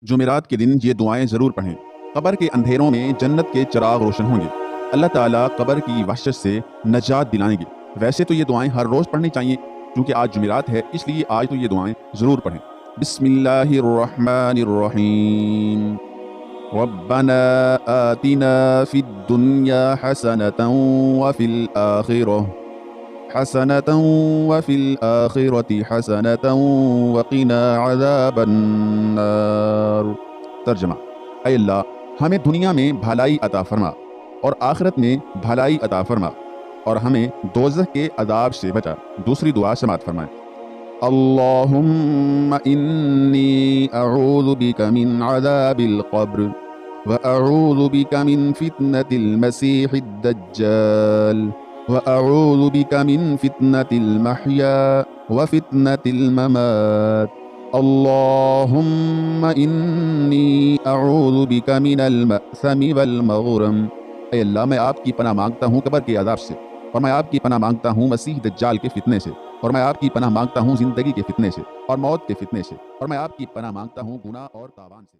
جمعرات کے دن یہ دعائیں ضرور پڑھیں۔ قبر کے اندھیروں میں جنت کے چراغ روشن ہوں گے۔ اللہ تعالیٰ قبر کی وحشت سے نجات دلائیں گے۔ ویسے تو یہ دعائیں ہر روز پڑھنی چاہیے، کیونکہ آج جمعرات ہے، اس لیے آج تو یہ دعائیں ضرور پڑھیں۔ بسم اللہ الرحمن الرحیم۔ ربنا آتنا فی الدنیا حسنة وفی الآخرة حسنة وقنا عذاب النار۔ ترجمہ: اے اللہ، ہمیں دنیا میں بھلائی عطا فرما اور آخرت میں بھلائی عطا فرما، اور ہمیں دوزخ کے عذاب سے بچا۔ دوسری دعا سماعت فرمائیں۔ اللہم انی اعوذ بک من عذاب القبر واعوذ بک من فتنة المسیح الدجال واعوذ بک من فتنة المحیا وفتنة الممات اللہم انی اعوذ بک من المأثم والمغرم۔ اے اللہ، میں آپ کی پناہ مانگتا ہوں قبر کے عذاب سے، اور میں آپ کی پناہ مانگتا ہوں مسیح دجال کے فتنے سے، اور میں آپ کی پناہ مانگتا ہوں زندگی کے فتنے سے اور موت کے فتنے سے، اور میں آپ کی پناہ مانگتا ہوں گناہ اور تاوان سے۔